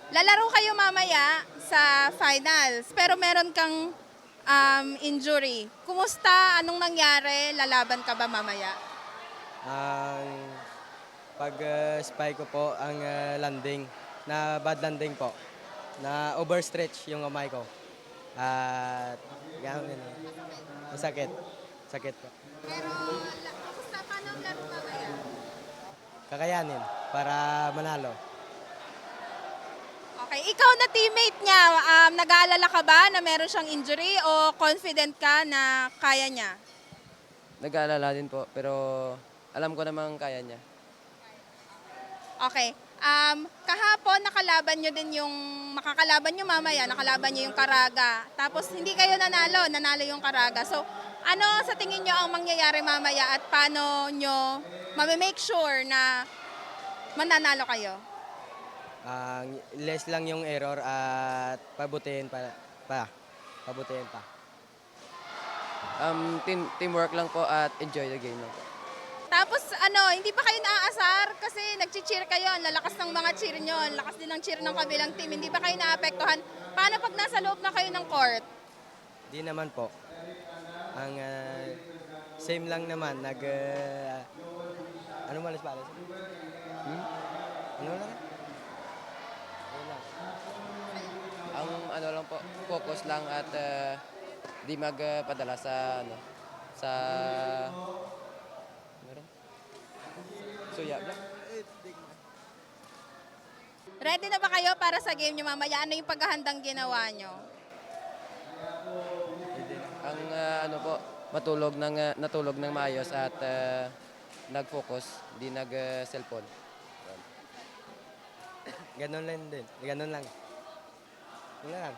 Lalaro kayo mamaya sa finals, pero meron kang injury. Kumusta? Anong nangyari? Lalaban ka ba mamaya? Ang pag-spy ko po ang landing, na bad landing po, na overstretch yung kamay ko. At gano'n yun. Masakit. Sakit po. Pero kumusta? Paano ang laro mamaya? Kakayanin para manalo. Okay, ikaw na teammate niya, nag-aalala ka ba na meron siyang injury o confident ka na kaya niya? Nag-aalala din po, pero alam ko namang kaya niya. Okay. Kahapon nakalaban nyo din yung makakalaban nyo mamaya, nakalaban nyo yung Caraga. Tapos hindi kayo nanalo yung Caraga. So, ano sa tingin nyo ang mangyayari mamaya at paano nyo make sure na mananalo kayo? Less lang yung error at pabutihin pabutihin pa. Teamwork lang po at enjoy the game lang po. Tapos hindi pa kayo naaasar kasi nag-cheer kayo, ang lalakas ng mga cheer nyo, ang lakas din ng cheer ng kabilang team, hindi ba kayo naapektuhan? Paano pag nasa loob na kayo ng court? Di naman po. Ang same lang naman, ano malas balas? Ano lang? Ayun lang. Ang ano lang po, focus lang at di magpadala sa sa meron? Suya lang. Ready na ba kayo para sa game nyo mamaya? Ano yung paghahandang ginawa nyo? Ang ano po, natulog ng maayos at nag-focus, di nag-cellphone. Ganun lang din. Ganun lang. Wala lang.